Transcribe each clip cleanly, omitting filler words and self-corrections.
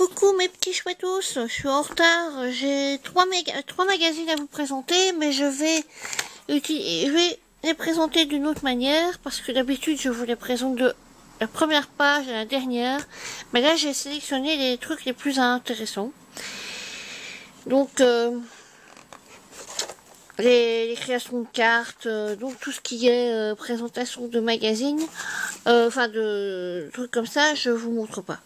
Coucou mes petits chouettos, je suis en retard, j'ai trois magazines à vous présenter, mais je vais les présenter d'une autre manière, parce que d'habitude je vous les présente de la première page à la dernière, mais là j'ai sélectionné les trucs les plus intéressants. Donc les créations de cartes, donc tout ce qui est présentation de magazines, enfin de trucs comme ça, je vous montre pas.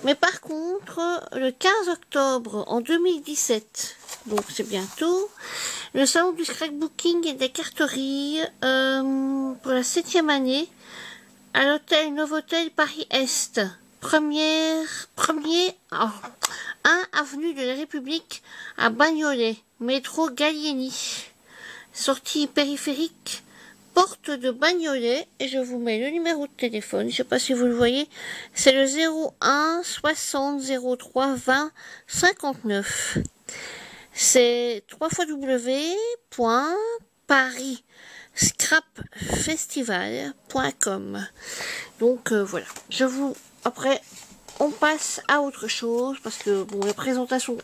Mais par contre, le 15 octobre en 2017, donc c'est bientôt, le salon du scrapbooking et des carteries pour la 7e année à l'hôtel Novotel Paris-Est, 1er 1 avenue de la République à Bagnolet, métro Gallieni, sortie périphérique, porte de Bagnolet, et je vous mets le numéro de téléphone, je ne sais pas si vous le voyez, c'est le 01 60 03 20 59. C'est www.parisscrapfestival.com. Donc voilà, après on passe à autre chose, parce que bon, la présentation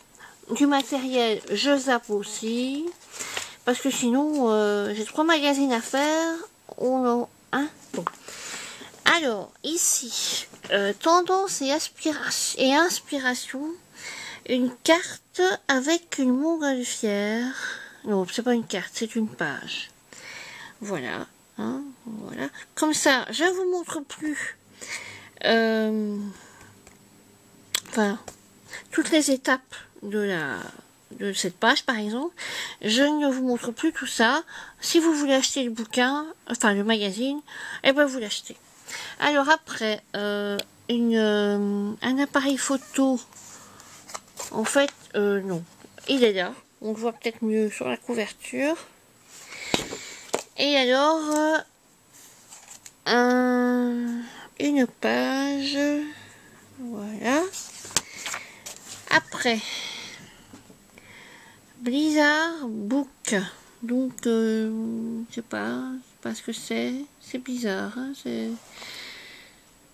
du matériel, je zappe aussi. Parce que sinon, j'ai 3 magazines à faire. Bon. Alors, ici, tendance et inspiration. Une carte avec une montgolfière. Non, c'est pas une carte, c'est une page. Voilà. Hein, voilà. Comme ça, je vous montre plus. Enfin, toutes les étapes de cette page par exemple, je ne vous montre plus tout ça. Si vous voulez acheter le bouquin, enfin le magazine, et ben vous l'achetez. Alors après, un appareil photo, en fait, non, il est là, on le voit peut-être mieux sur la couverture. Et alors, une page, voilà. Après, Blizzard Book, donc je sais pas ce que c'est bizarre, hein,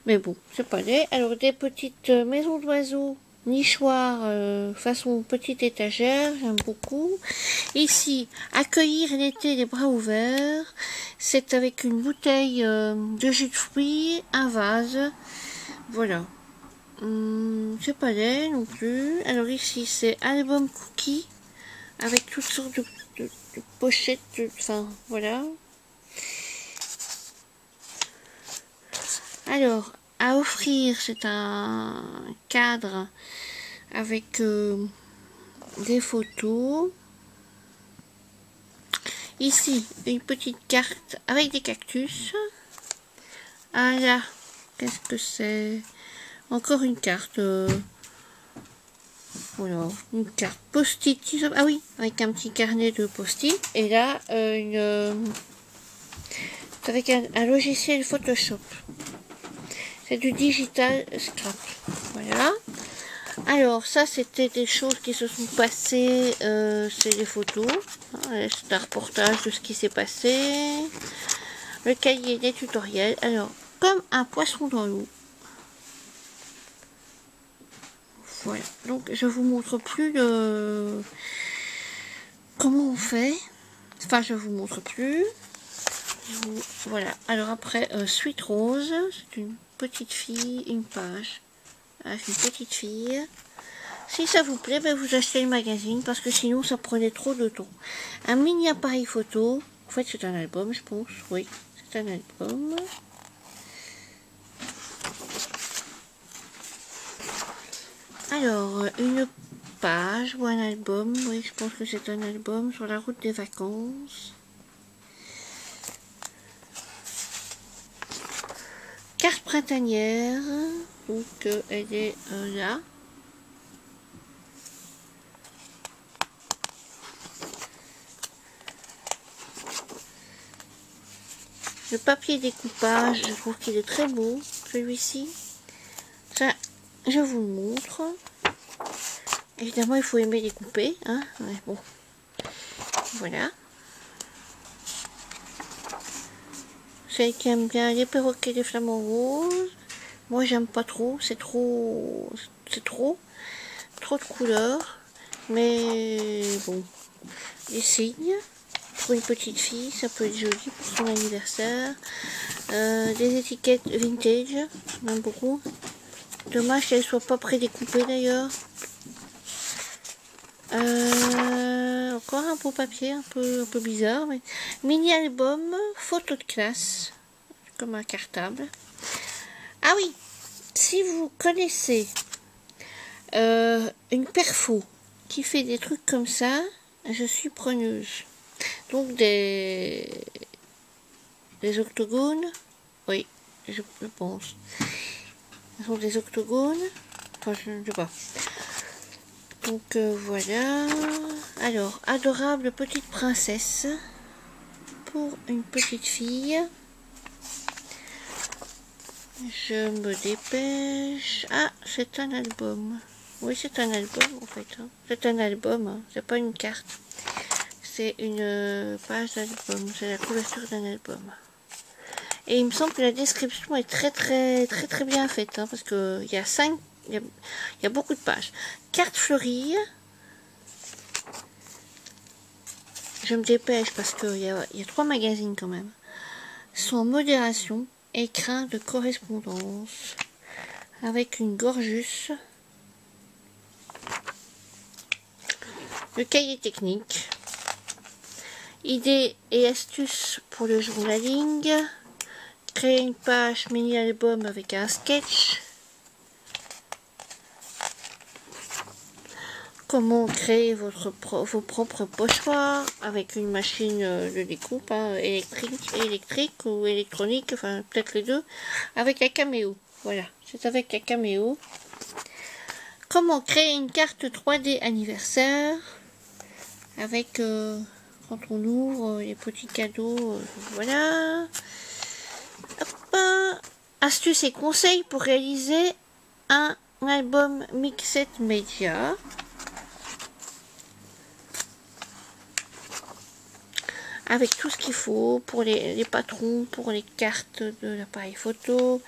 mais bon, c'est pas laid. Alors des petites maisons d'oiseaux, nichoirs façon petite étagère, j'aime beaucoup. Ici, accueillir l'été les bras ouverts, c'est avec une bouteille de jus de fruits, un vase, voilà. C'est pas laid non plus. Alors ici c'est album cookie avec toutes sortes de pochettes, enfin voilà. Alors à offrir, c'est un cadre avec des photos. Ici une petite carte avec des cactus. Ah là, qu'est-ce que c'est? Encore une carte. Voilà, une carte post-it. Ah oui, avec un petit carnet de post-it. Et là, avec un logiciel Photoshop. C'est du digital scrap. Voilà. Alors, ça, c'était des choses qui se sont passées. C'est des photos. C'est un reportage de ce qui s'est passé. Le cahier des tutoriels. Alors, comme un poisson dans l'eau. Voilà, donc je vous montre plus comment on fait. Enfin, je vous montre plus. Voilà, alors après, Sweet Rose, c'est une petite fille, une page avec une petite fille. Si ça vous plaît, ben vous achetez le magazine, parce que sinon ça prenait trop de temps. Un mini appareil photo, en fait c'est un album je pense, oui, c'est un album. Alors, une page ou un album, oui, je pense que c'est un album sur la route des vacances. Carte printanière, donc elle est là. Le papier découpage, je trouve qu'il est très beau, celui-ci. Ça, je vous le montre. Évidemment, il faut aimer découper, hein. Ouais, bon. Voilà. Celle qui aime bien les perroquets des flamants roses. Moi, j'aime pas trop. C'est trop c'est trop de couleurs, mais bon, des signes pour une petite fille, ça peut être joli pour son anniversaire. Des étiquettes vintage, j'aime beaucoup. Dommage qu'elles soient pas prédécoupées d'ailleurs. Encore un beau papier un peu bizarre, mais mini album photo de classe, comme un cartable. Ah oui, si vous connaissez une perfo qui fait des trucs comme ça, je suis preneuse. Donc des octogones, oui, je pense. Ce sont des octogones, enfin je ne sais pas. Donc voilà. Alors, adorable petite princesse pour une petite fille. Je me dépêche. Ah, c'est un album. Oui, c'est un album en fait. Hein. C'est un album, hein. C'est pas une carte. C'est une page d'album. C'est la couverture d'un album. Et il me semble que la description est très bien faite, hein, parce que il y a 5, il y a beaucoup de pages. Carte fleurie. Je me dépêche parce qu'il y a 3 magazines quand même. Sans modération, écrin de correspondance avec une gorgeus. Le cahier technique. Idées et astuces pour le journaling. Créer une page mini-album avec un sketch. Comment créer vos propres pochoirs avec une machine de découpe hein, électrique ou électronique, enfin peut-être les deux, avec un caméo. Voilà, c'est avec un caméo. Comment créer une carte 3D anniversaire avec, quand on ouvre les petits cadeaux, voilà. Hop, astuces et conseils pour réaliser un album Mixed Media. Avec tout ce qu'il faut pour les patrons, pour les cartes de l'appareil photo,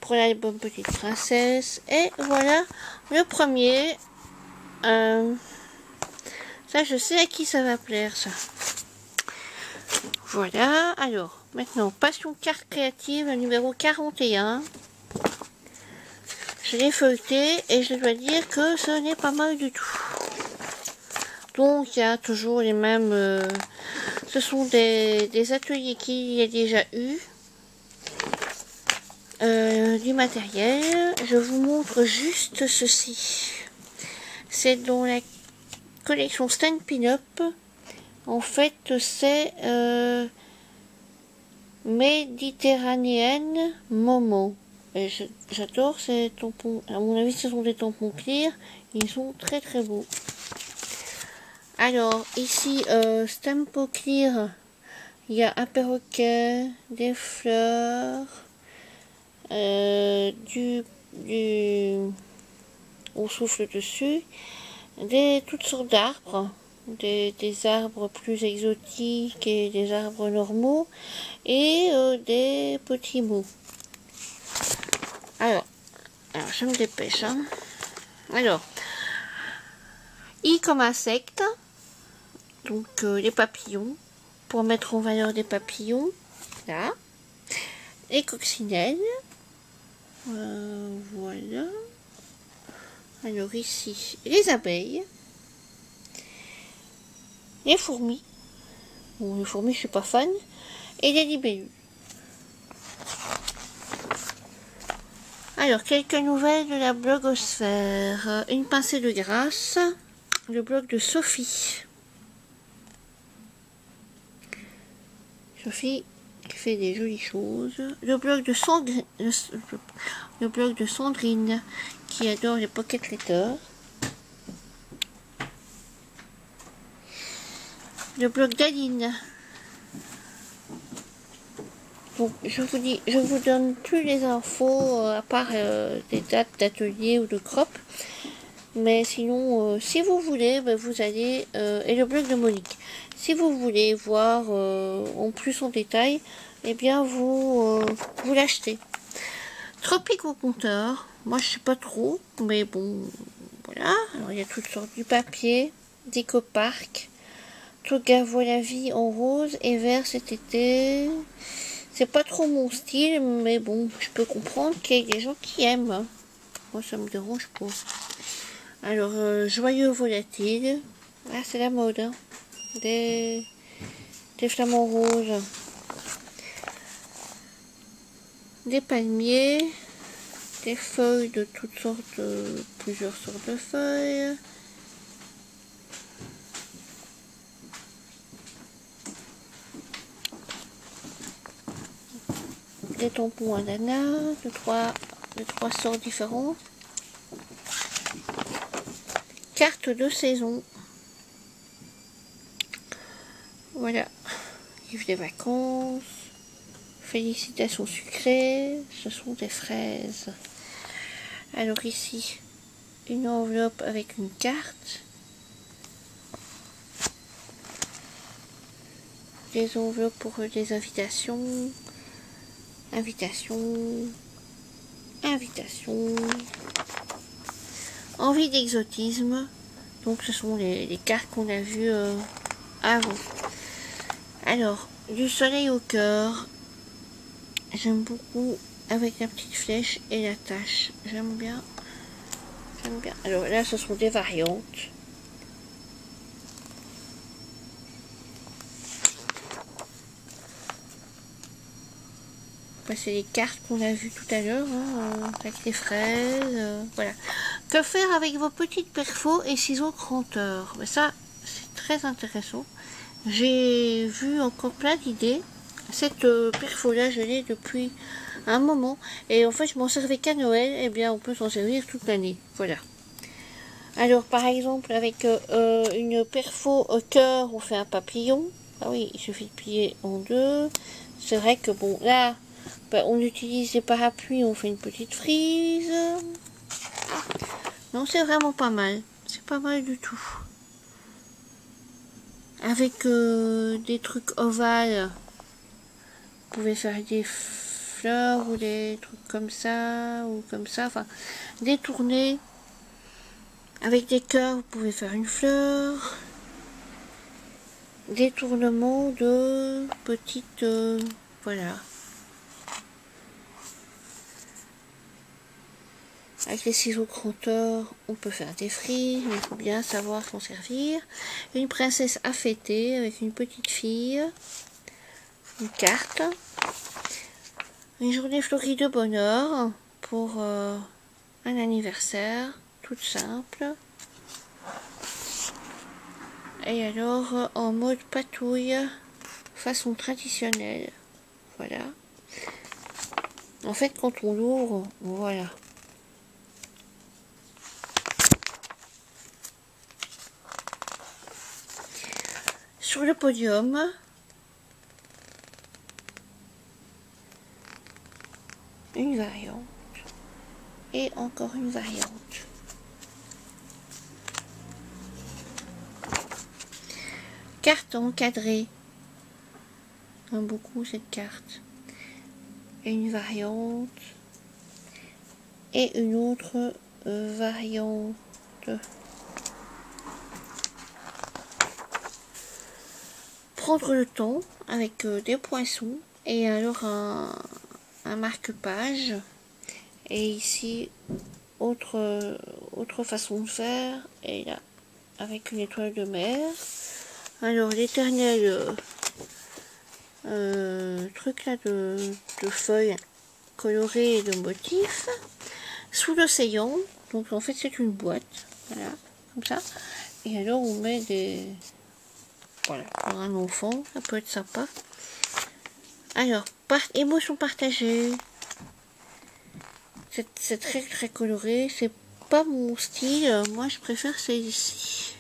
pour l'album Petite Princesse. Et voilà le premier. Ça, je sais à qui ça va plaire, ça. Voilà. Alors, maintenant, Passion Carte Créative, numéro 41. Je l'ai feuilleté et je dois dire que ce n'est pas mal du tout. Donc, il y a toujours les mêmes... ce sont des ateliers qu'il y a déjà eu. Du matériel. Je vous montre juste ceci. C'est dans la collection Stampin' Up. En fait, c'est Méditerranéenne Momo. J'adore ces tampons. À mon avis, ce sont des tampons clear. Ils sont très beaux. Alors, ici, Stampo Clear, il y a un perroquet, des fleurs, on souffle dessus, toutes sortes d'arbres, des arbres plus exotiques et des arbres normaux, et des petits mots. Alors, je me dépêche. Hein. Alors, I comme insecte. Donc les papillons, pour mettre en valeur des papillons, là, les coccinelles, voilà, alors ici, les abeilles, les fourmis, bon les fourmis je suis pas fan, et les libellules. Alors, quelques nouvelles de la blogosphère, une pincée de grâce, le blog de Sophie. Sophie qui fait des jolies choses. Le blog de Sandrine qui adore les pocket letters. Le blog d'Aline. Donc je vous donne plus les infos à part des dates d'atelier ou de crop. Mais sinon, si vous voulez, vous allez... et le blog de Monique. Si vous voulez voir en plus en détail, eh bien vous l'achetez. Tropique au compteur. Moi, je sais pas trop, mais bon, voilà. Alors, il y a toutes sortes du papier, d'Ecopark. Toga voit la vie en rose et vert cet été. C'est pas trop mon style, mais bon, je peux comprendre qu'il y ait des gens qui aiment. Moi, ça me dérange pas. Alors, joyeux volatile. Ah, c'est la mode, hein. Des flamants roses. Des palmiers. Des feuilles de toutes sortes, plusieurs sortes de feuilles. Des tampons ananas de trois sortes différentes. Carte de saison. Voilà. Livre des vacances. Félicitations sucrées. Ce sont des fraises. Alors ici, une enveloppe avec une carte. Des enveloppes pour des invitations. Invitation. Envie d'exotisme. Donc ce sont les cartes qu'on a vues avant. Alors, du soleil au cœur. J'aime beaucoup avec la petite flèche et la tache. J'aime bien. Alors là, ce sont des variantes. C'est les cartes qu'on a vues tout à l'heure, hein, avec les fraises, voilà. Que faire avec vos petites perfos et ciseaux cranteurs? Mais ça, c'est très intéressant. J'ai vu encore plein d'idées. Cette perfo-là, je l'ai depuis un moment. Et en fait, je m'en servais qu'à Noël. Et bien, on peut s'en servir toute l'année. Voilà. Alors, par exemple, avec une perfo au cœur, on fait un papillon. Ah oui, il suffit de plier en deux. C'est vrai que, bon, là... on utilise les parapluies, on fait une petite frise. Non, c'est vraiment pas mal. C'est pas mal du tout. Avec des trucs ovales, vous pouvez faire des fleurs ou des trucs comme ça, ou comme ça. Enfin, détourner. Avec des cœurs, vous pouvez faire une fleur. Détournement de petites... voilà. Avec les ciseaux cranteurs, on peut faire des frises, mais il faut bien savoir s'en servir. Une princesse à fêter avec une petite fille. Une carte. Une journée fleurie de bonheur pour un anniversaire, toute simple. Et alors, en mode patouille, façon traditionnelle. Voilà. En fait, quand on l'ouvre, voilà. Sur le podium, une variante et encore une variante. Carte encadrée. J'aime beaucoup cette carte. Et une variante et une autre variante. Prendre le temps avec des poinçons et alors un marque-page. Et ici, autre façon de faire. Et là, avec une étoile de mer. Alors, l'éternel truc là de feuilles colorées et de motifs. Sous l'océan. Donc, en fait, c'est une boîte. Voilà, comme ça. Et alors, on met des... Voilà, pour un enfant, ça peut être sympa. Alors, émotion partagée. C'est très très coloré. C'est pas mon style. Moi, je préfère celle-ci.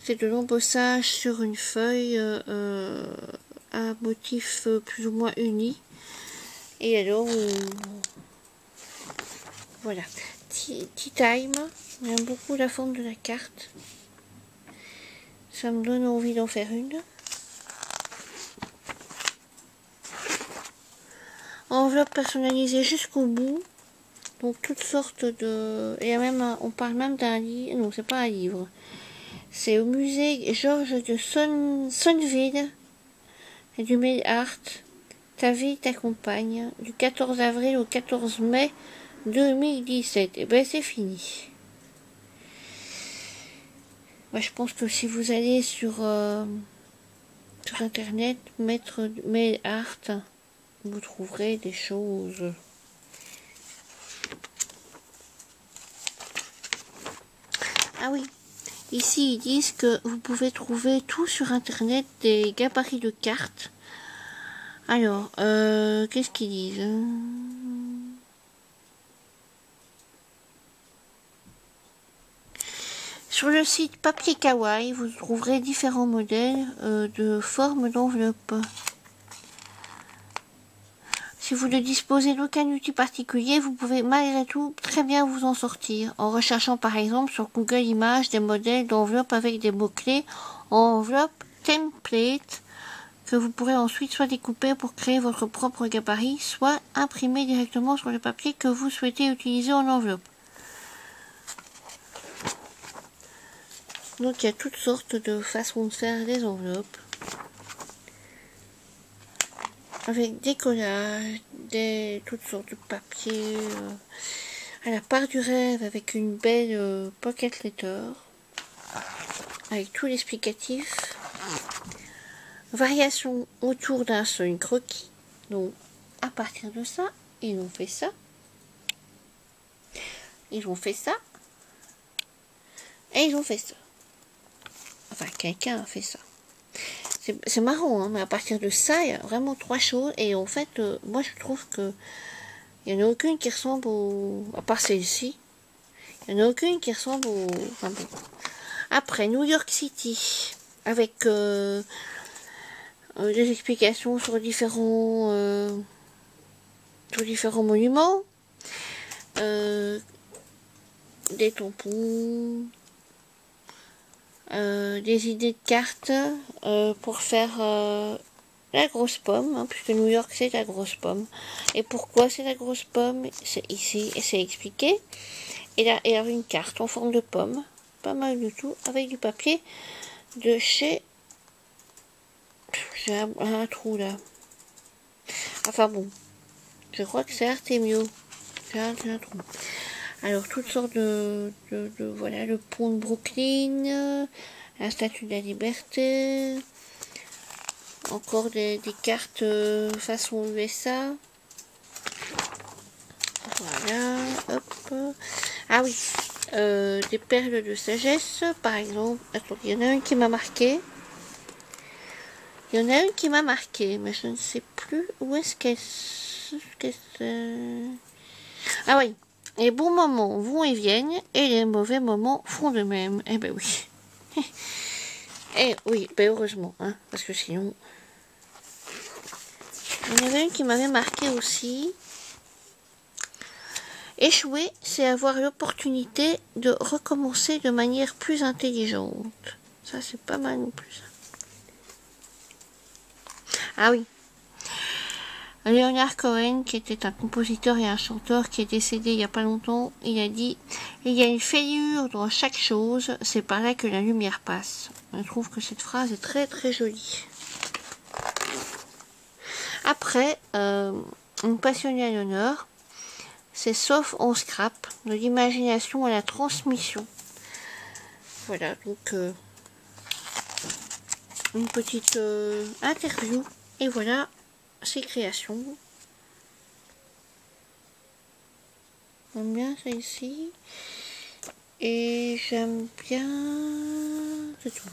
C'est de l'embossage sur une feuille à motif plus ou moins uni. Et alors, voilà. Tea Time. J'aime beaucoup la forme de la carte. Ça me donne envie d'en faire une. enveloppe personnalisée jusqu'au bout. Donc toutes sortes de... Il y a même on parle même d'un livre. Non, c'est pas un livre. C'est au musée Georges de Sonneville et du Mail Art. Ta vie t'accompagne du 14 avril au 14 mai 2017. Et ben c'est fini. Moi je pense que si vous allez sur internet, mettre Mail Art, vous trouverez des choses. Ah oui, ici ils disent que vous pouvez trouver tout sur internet, des gabarits de cartes. Alors, qu'est-ce qu'ils disent? Sur le site Papier Kawaii, vous trouverez différents modèles de formes d'enveloppe. Si vous ne disposez d'aucun outil particulier, vous pouvez malgré tout très bien vous en sortir en recherchant par exemple sur Google Images des modèles d'enveloppe avec des mots-clés en enveloppe template que vous pourrez ensuite soit découper pour créer votre propre gabarit, soit imprimer directement sur le papier que vous souhaitez utiliser en enveloppe. Donc il y a toutes sortes de façons de faire des enveloppes. Avec des collages, toutes sortes de papiers, à la part du rêve, avec une belle pocket letter, avec tout l'explicatif, variation autour d'un seul croquis. Donc à partir de ça, ils ont fait ça, ils ont fait ça, et ils ont fait ça. Enfin, quelqu'un a fait ça. C'est marrant, hein, mais à partir de ça, il y a vraiment trois choses. Et en fait, moi je trouve que il n'y en a aucune qui ressemble au... À part celle-ci. Il n'y en a aucune qui ressemble au... Enfin, bon. Après, New York City. Avec des explications sur différents monuments. Des tampons. Des idées de cartes pour faire la grosse pomme, hein, puisque New York c'est la grosse pomme. Et pourquoi c'est la grosse pomme? C'est ici, et c'est expliqué. Et là, il y avait une carte en forme de pomme, pas mal du tout, avec du papier de chez... J'ai un trou là. Enfin bon, je crois que c'est Artemio. J'ai un trou. Alors, toutes sortes voilà, le pont de Brooklyn, la statue de la liberté, encore des cartes façon USA. Voilà, hop. Ah oui, des perles de sagesse, par exemple. Attends, il y en a une qui m'a marqué. Il y en a une qui m'a marqué, mais je ne sais plus où est-ce qu'elle... Ah oui. Les bons moments vont et viennent, et les mauvais moments font de même. Eh ben oui. Eh oui, ben heureusement, hein, parce que sinon... Il y en avait une qui m'avait marqué aussi. Échouer, c'est avoir l'opportunité de recommencer de manière plus intelligente. Ça, c'est pas mal non plus. Ah oui. Leonard Cohen, qui était un compositeur et un chanteur qui est décédé il n'y a pas longtemps, il a dit « Il y a une fêlure dans chaque chose, c'est par là que la lumière passe ». Je trouve que cette phrase est très très jolie. Après, une passionnée à l'honneur, c'est sauf en scrap, de l'imagination à la transmission. Voilà, donc une petite interview, et voilà ses créations. J'aime bien celle-ci. Et j'aime bien... C'est tout.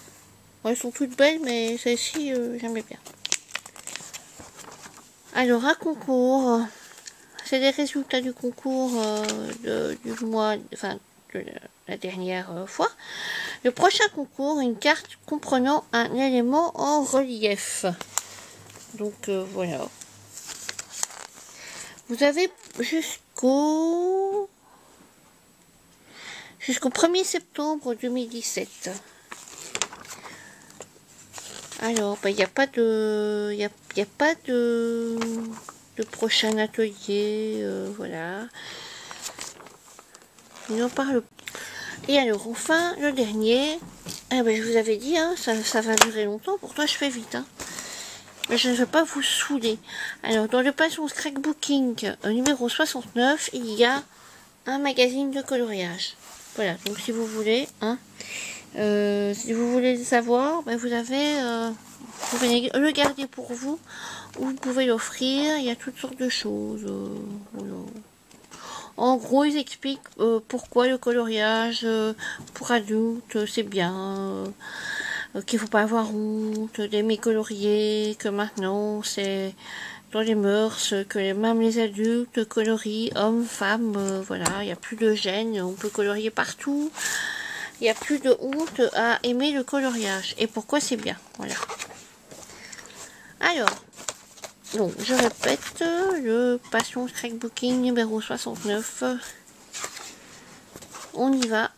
Bon, elles sont toutes belles, mais celle-ci, j'aime bien. Alors, un concours. C'est les résultats du concours du mois... Enfin, de la dernière fois. Le prochain concours, une carte comprenant un élément en relief. Donc voilà. Vous avez jusqu'au 1er septembre 2017. Alors, il n'y a pas de le prochain atelier, voilà. Il en parle. Et alors, enfin, le dernier, eh ben, je vous avais dit, hein, ça va durer longtemps, pourtant je fais vite. Hein. Mais je ne veux pas vous saouler. Alors, dans le Passion Scrapbooking numéro 69, il y a un magazine de coloriage. Voilà, donc si vous voulez, hein, si vous voulez le savoir, ben, vous avez, vous pouvez le garder pour vous, ou vous pouvez l'offrir, il y a toutes sortes de choses. Voilà. En gros, ils expliquent pourquoi le coloriage pour adultes, c'est bien, qu'il ne faut pas avoir honte d'aimer colorier, que maintenant c'est dans les mœurs, que même les adultes colorient, hommes, femmes, voilà, il n'y a plus de gêne, on peut colorier partout, il n'y a plus de honte à aimer le coloriage, et pourquoi c'est bien, voilà. Alors, donc, je répète, le Passion Scrapbooking numéro 69. On y va.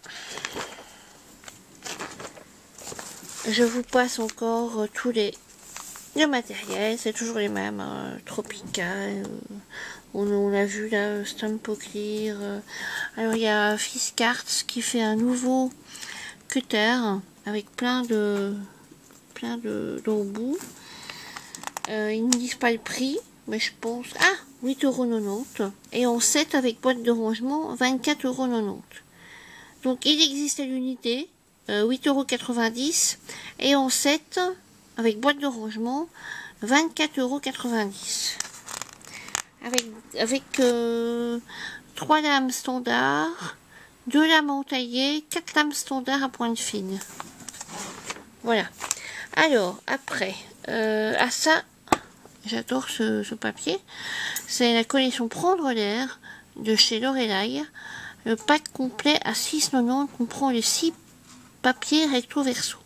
Je vous passe encore tous le matériel. C'est toujours les mêmes. Tropical. On a vu là, Stampo Clear. Alors, il y a Fiskars qui fait un nouveau cutter avec plein d'embouts. Ils ne disent pas le prix, mais je pense... Ah, 8,90 €. Et en 7 avec boîte de rangement, 24,90 €. Donc il existe à l'unité, 8,90 €. Et en 7, avec boîte de rangement, 24,90 €. Avec 3 lames standards, 2 lames entaillées, 4 lames standards à pointe fine. Voilà. Alors, après, à ça... J'adore ce papier. C'est la collection Prendre l'air de chez Lorelai. Le pack complet à 6,90 € comprend les 6 papiers recto verso.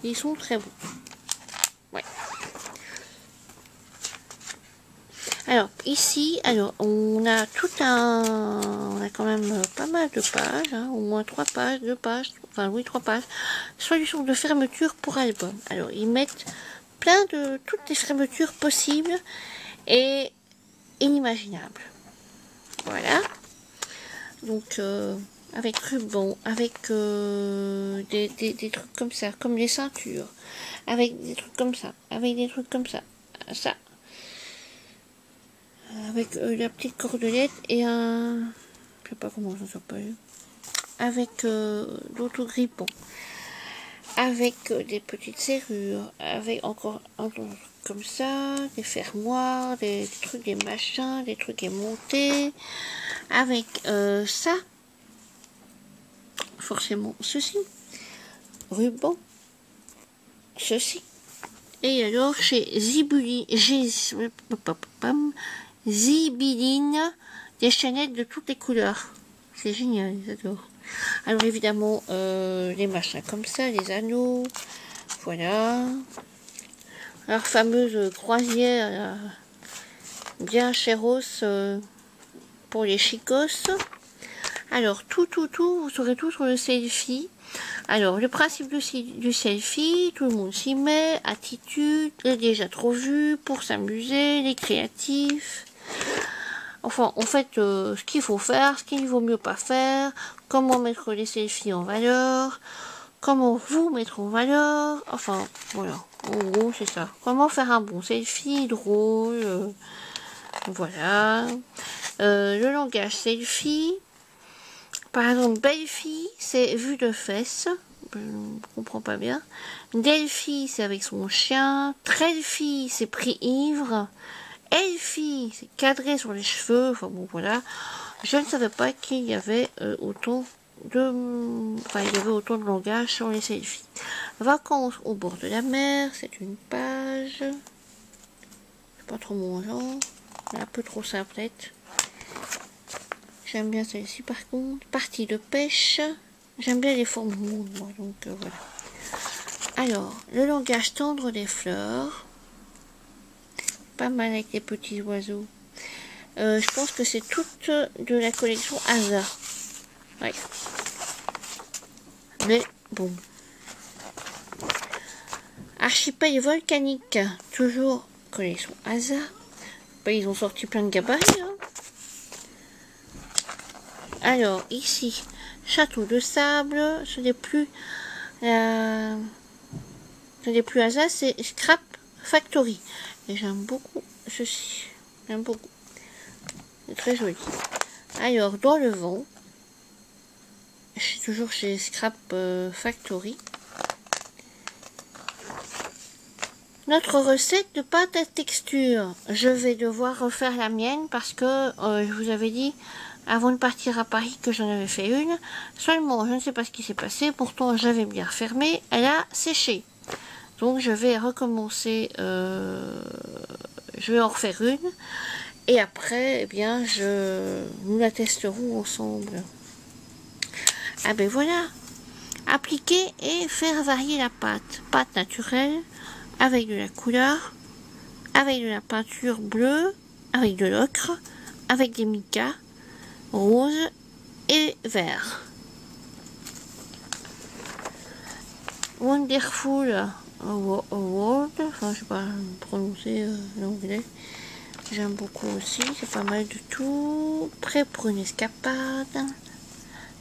Ils sont très beaux. Ouais. Alors, ici, on a on a quand même pas mal de pages, hein, au moins 3 pages, 2 pages, enfin oui, 3 pages. Solution de fermeture pour album. Alors, ils mettent plein de toutes les fermetures possibles et inimaginables. Voilà. Donc avec ruban, avec des trucs comme ça, comme les ceintures, avec des trucs comme ça, avec des trucs comme ça, avec la petite cordelette et un, je sais pas comment ça s'appelle, avec l'autogrippant. Avec des petites serrures, avec encore un truc comme ça, des fermoirs, des trucs, des machins, des trucs aimantés, avec ça, forcément ceci, ruban, ceci, et alors chez Zibeline, des chaînettes de toutes les couleurs, c'est génial, j'adore. Alors évidemment, les machins comme ça, les anneaux, voilà. Alors fameuse croisière, bien chéros pour les chicos. Alors tout, vous saurez tout sur le selfie. Alors le principe du selfie, tout le monde s'y met, attitude, les déjà trop vu, pour s'amuser, les créatifs. Enfin, en fait, ce qu'il faut faire, ce qu'il vaut mieux pas faire, comment mettre les selfies en valeur, comment vous mettre en valeur, enfin, voilà, en gros, c'est ça. Comment faire un bon selfie, drôle, voilà. Le langage selfie, par exemple, belle fille, c'est vue de fesses, je ne comprends pas bien. Delphi, c'est avec son chien. Trelfie, c'est pris ivre. Elfie, c'est cadré sur les cheveux, enfin bon voilà. Je ne savais pas qu'il y avait autant de langage sur les selfies. Vacances au bord de la mer, c'est une page. C'est pas trop mon genre, un peu trop simplette. J'aime bien celle-ci par contre. Partie de pêche. J'aime bien les formes rondes, moi, donc voilà. Alors, le langage tendre des fleurs. Pas mal avec les petits oiseaux. Je pense que c'est toute de la collection Asa. Ouais. Mais bon. Archipel volcanique. Toujours collection Asa. pas, ils ont sorti plein de gabarits. Hein. Alors, ici, château de sable, ce n'est plus Asa, c'est Scrap Factory. Et j'aime beaucoup ceci. J'aime beaucoup. C'est très joli. Alors, dans le vent, je suis toujours chez Scrap Factory. Notre recette de pâte à texture. Je vais devoir refaire la mienne parce que je vous avais dit avant de partir à Paris que j'en avais fait une. Seulement, je ne sais pas ce qui s'est passé. Pourtant, j'avais bien refermé. Elle a séché. Donc, je vais recommencer. Je vais en refaire une. Et après, eh bien, nous la testerons ensemble. Ah ben voilà. Appliquer et faire varier la pâte. Pâte naturelle. Avec de la couleur, avec de la peinture bleue, avec de l'ocre, avec des micas, rose et vert. Wonderful World, enfin je sais pas prononcer l'anglais, j'aime beaucoup aussi, c'est pas mal du tout. Prêt pour une escapade,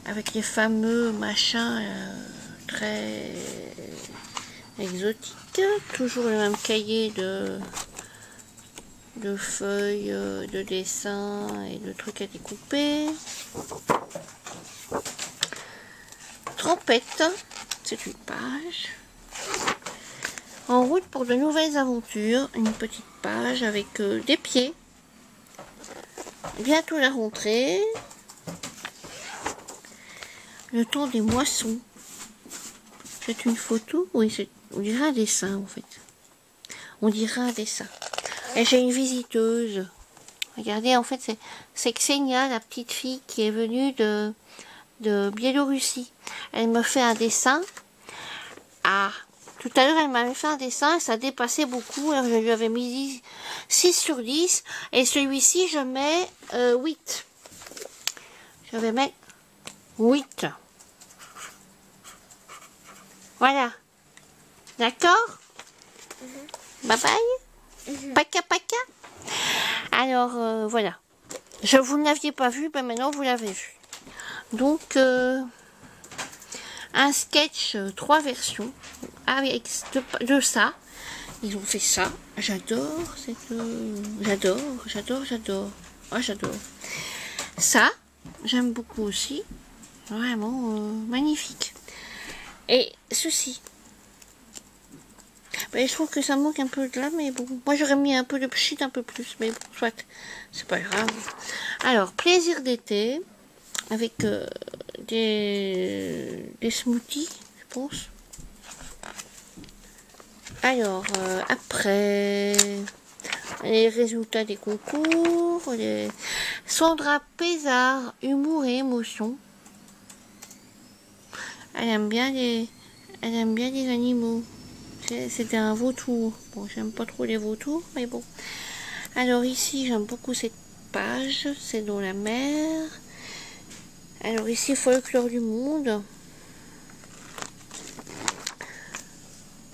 avec les fameux machins très exotique, toujours le même cahier de feuilles, de dessins et de trucs à découper. Trompette, c'est une page. En route pour de nouvelles aventures, une petite page avec des pieds. Bientôt la rentrée. Le temps des moissons. C'est une photo, oui, on dirait un dessin en fait. On dirait un dessin. Et j'ai une visiteuse. Regardez, en fait, c'est Xenia, la petite fille qui est venue de Biélorussie. Elle me fait un dessin. Ah, tout à l'heure, elle m'avait fait un dessin et ça dépassait beaucoup. Alors, je lui avais mis 6 sur 10. Et celui-ci, je mets 8. Je vais mettre 8. Voilà. D'accord? Bye bye. Paka paka. Alors, voilà. Vous ne l'aviez pas vu, mais maintenant vous l'avez vu. Donc, un sketch, 3 versions, avec de ça. Ils ont fait ça. J'adore cette... J'adore. Oh, j'adore. Ça, j'aime beaucoup aussi. Vraiment magnifique. Et ceci. Ben, je trouve que ça manque un peu de là, mais bon. Moi, j'aurais mis un peu de pchit, un peu plus. Mais bon, soit. C'est pas grave. Alors, plaisir d'été. Avec des smoothies, je pense. Alors, après... les résultats des concours. Sandra Pézard, humour et émotion. Elle aime bien les animaux. C'était un vautour. Bon, j'aime pas trop les vautours, mais bon. Alors ici, j'aime beaucoup cette page. C'est dans la mer. Alors ici, folklore du monde.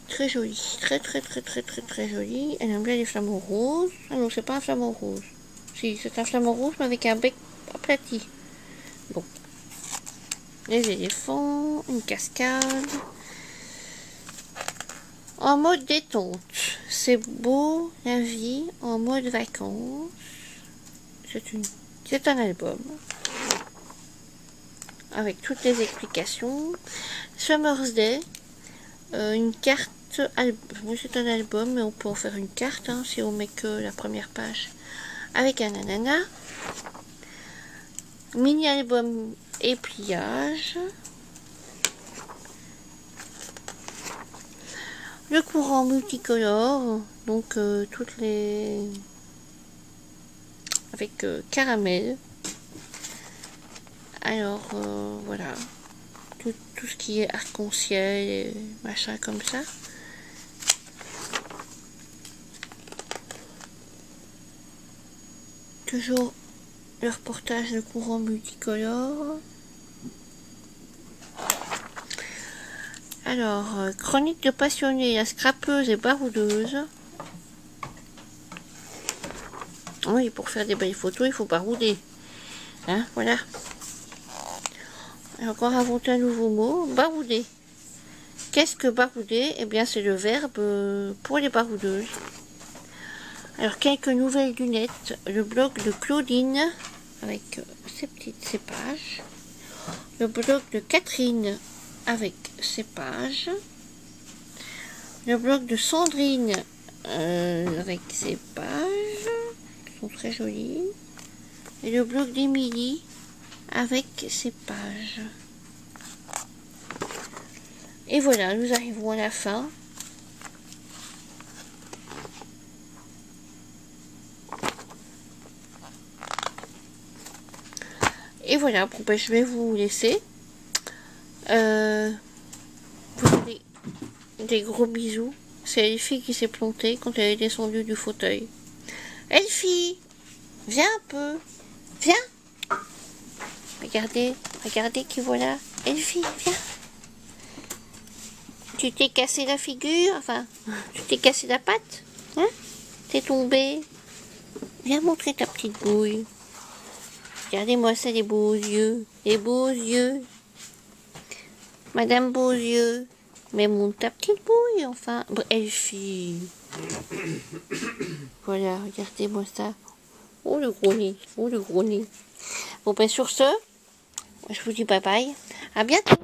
Très joli. Très joli. Elle aime bien les flamants roses. Ah non, c'est pas un flamant rose. Si, c'est un flamant rose, mais avec un bec aplati. Bon. Les éléphants, une cascade. En mode détente. C'est beau, la vie, en mode vacances. C'est un album. Avec toutes les explications. Summer's Day. Une carte. C'est un album, mais on peut en faire une carte hein, si on met que la première page. Avec un ananas. Mini album et pliage. Le courant multicolore, donc toutes les... avec caramel. Alors voilà, tout ce qui est arc-en-ciel et machin comme ça. Toujours le reportage de courant multicolore. Alors, chronique de passionnée, la scrapeuse et baroudeuse. Oui, pour faire des belles photos, il faut barouder. Hein, voilà. Et encore inventer un nouveau mot, barouder. Qu'est-ce que barouder? Eh bien, c'est le verbe pour les baroudeuses. Alors, quelques nouvelles lunettes. Le blog de Claudine, avec ses petites cépages. Le blog de Catherine, avec ses pages. Le blog de Sandrine, avec ses pages. Elles sont très jolies. Et le blog d'Émilie, avec ses pages. Et voilà, nous arrivons à la fin. Et voilà, bon, ben, je vais vous laisser. Vous avez des gros bisous. C'est Elfie qui s'est plantée quand elle est descendue du fauteuil. Elfie, viens un peu. Viens. Regardez, regardez qui voilà. Elfie, viens. Tu t'es cassé la figure, enfin, tu t'es cassé la patte, hein? T'es tombé. Viens montrer ta petite bouille. Regardez-moi ça, les beaux yeux. Les beaux yeux. Madame Beaulieu. Mais monte ta petite bouille, enfin. Elfie. Voilà, regardez-moi ça. Oh, le gros nez. Oh, le gros nez. Bon, ben, sur ce, je vous dis bye bye. À bientôt.